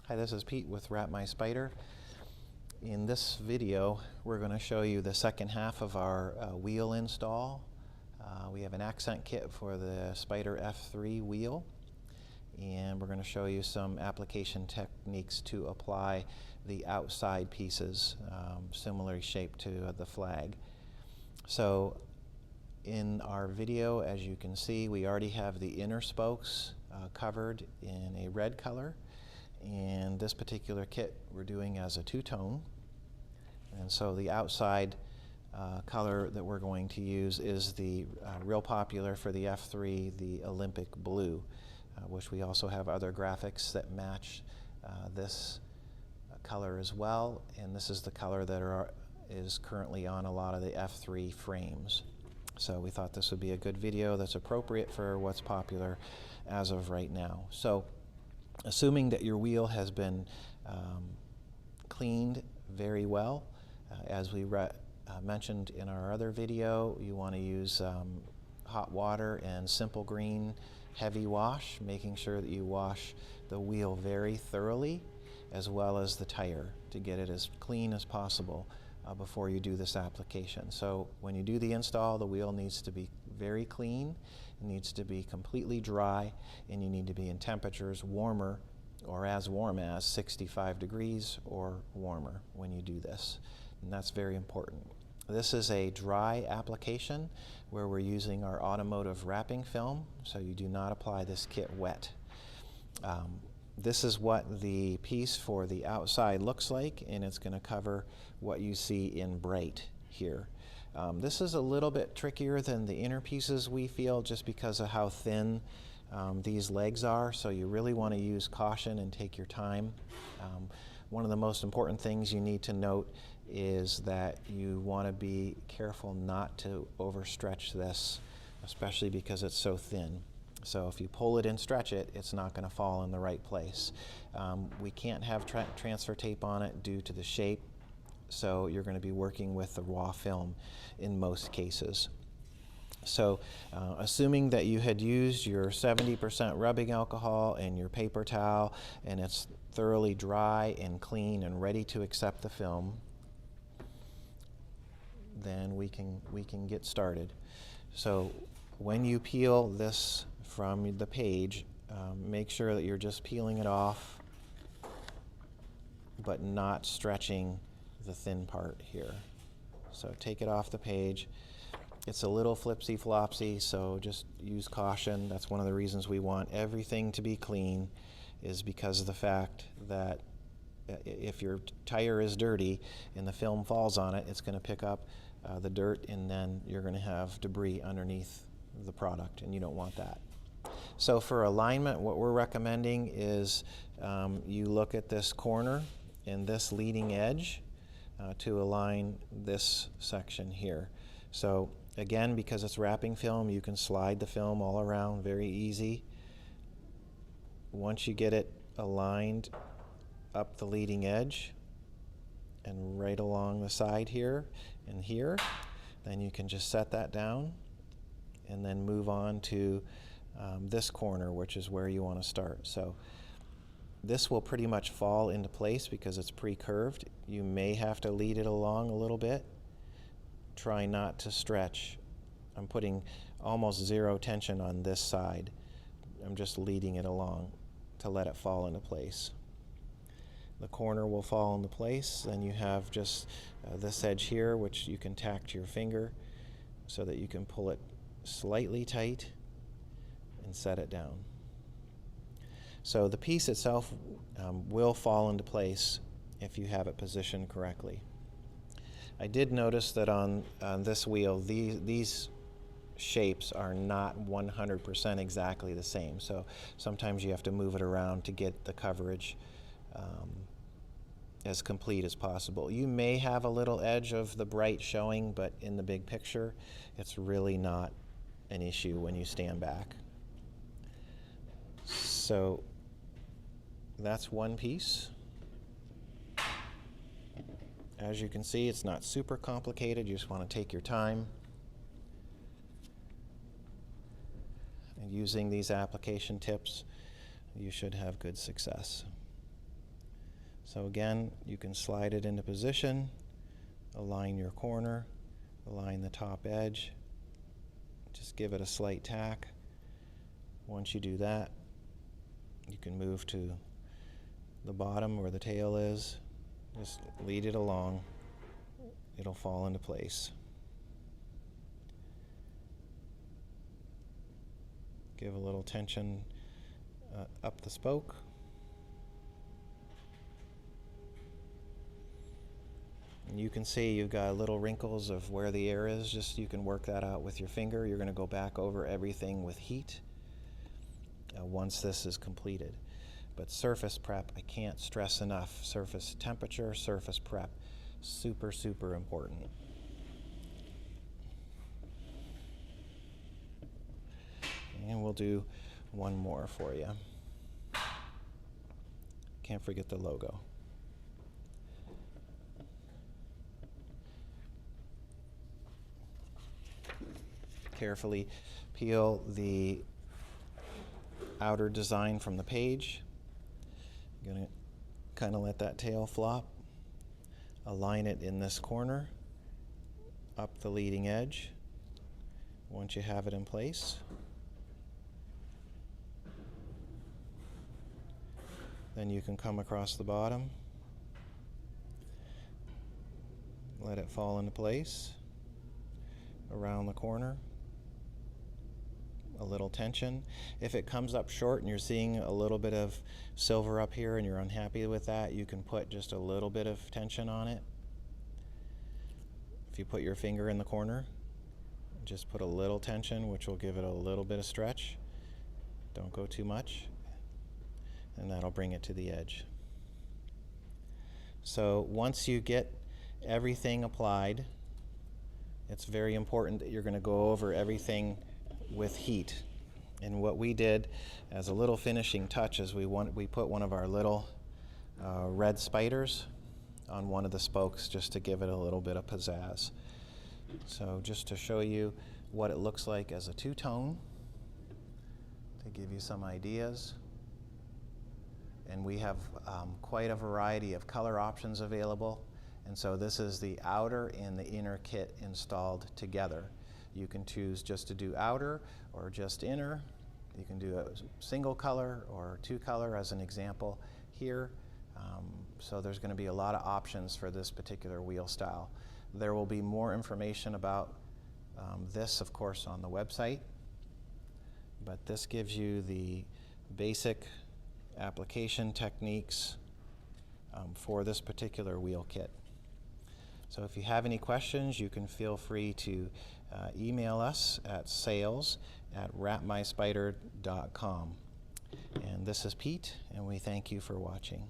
Hi, this is Pete with Can-am Spyder. In this video, we're going to show you the second half of our wheel install. We have an accent kit for the Spyder F3 wheel, and we're going to show you some application techniques to apply the outside pieces, similarly shaped to the flag. So in our video, as you can see, we already have the inner spokes covered in a red color. And this particular kit we're doing as a two-tone, and so the outside color that we're going to use is the real popular for the F3, the Olympic blue, which we also have other graphics that match this color as well, and this is the color that is currently on a lot of the F3 frames. So we thought this would be a good video that's appropriate for what's popular as of right now. So assuming that your wheel has been cleaned very well, as we mentioned in our other video, you want to use hot water and simple green heavy wash, making sure that you wash the wheel very thoroughly, as well as the tire, to get it as clean as possible before you do this application. So when you do the install, the wheel needs to be very clean. It needs to be completely dry, and you need to be in temperatures warmer or as warm as 65 degrees or warmer when you do this, and that's very important. This is a dry application where we're using our automotive wrapping film, so you do not apply this kit wet. This is what the piece for the outside looks like, and it's going to cover what you see in bright here. This is a little bit trickier than the inner pieces, we feel, just because of how thin these legs are, so you really want to use caution and take your time. One of the most important things you need to note is that you want to be careful not to overstretch this, especially because it's so thin. So if you pull it and stretch it, it's not going to fall in the right place. We can't have transfer tape on it due to the shape, so you're going to be working with the raw film in most cases. So assuming that you had used your 70% rubbing alcohol and your paper towel, and it's thoroughly dry and clean and ready to accept the film, then we can get started. So when you peel this from the page, make sure that you're just peeling it off, but not stretching the thin part here. So take it off the page. It's a little flipsy-flopsy, so just use caution. That's one of the reasons we want everything to be clean, is because of the fact that if your tire is dirty and the film falls on it, it's going to pick up the dirt, and then you're going to have debris underneath the product, and you don't want that. So for alignment, what we're recommending is you look at this corner and this leading edge to align this section here. So again, because it's wrapping film, you can slide the film all around very easy. Once you get it aligned up the leading edge and right along the side here and here, then you can just set that down and then move on to this corner, which is where you want to start. So this will pretty much fall into place because it's pre-curved. You may have to lead it along a little bit. Try not to stretch. I'm putting almost zero tension on this side. I'm just leading it along to let it fall into place. The corner will fall into place, then you have just this edge here, which you can tack to your finger so that you can pull it slightly tight and set it down. So the piece itself will fall into place if you have it positioned correctly. I did notice that on this wheel, these shapes are not 100% exactly the same, so sometimes you have to move it around to get the coverage as complete as possible. You may have a little edge of the bright showing, but in the big picture, it's really not an issue when you stand back. So that's one piece. As you can see, it's not super complicated. You just want to take your time. And using these application tips, you should have good success. So again, you can slide it into position, align your corner, align the top edge, just give it a slight tack. Once you do that, you can move to the bottom where the tail is, just lead it along, it'll fall into place. Give a little tension up the spoke. And you can see you've got little wrinkles of where the air is, just you can work that out with your finger. You're going to go back over everything with heat once this is completed. But surface prep, I can't stress enough. Surface temperature, surface prep, super, super important. And we'll do one more for you. Can't forget the logo. Carefully peel the outer design from the page. I'm going to kind of let that tail flop. Align it in this corner, up the leading edge. Once you have it in place, then you can come across the bottom, let it fall into place, around the corner, a little tension. If it comes up short and you're seeing a little bit of silver up here and you're unhappy with that, you can put just a little bit of tension on it. If you put your finger in the corner, just put a little tension, which will give it a little bit of stretch. Don't go too much, and that'll bring it to the edge. So once you get everything applied, it's very important that you're going to go over everything with heat. And what we did as a little finishing touch is we put one of our little red spiders on one of the spokes just to give it a little bit of pizzazz. So just to show you what it looks like as a two-tone, to give you some ideas. And we have quite a variety of color options available. And so this is the outer and the inner kit installed together. You can choose just to do outer or just inner. You can do a single color or two color as an example here. So there's going to be a lot of options for this particular wheel style. There will be more information about this, of course, on the website. But this gives you the basic application techniques for this particular wheel kit. So if you have any questions, you can feel free to email us at sales@wrapmyspyder.com. And this is Pete, and we thank you for watching.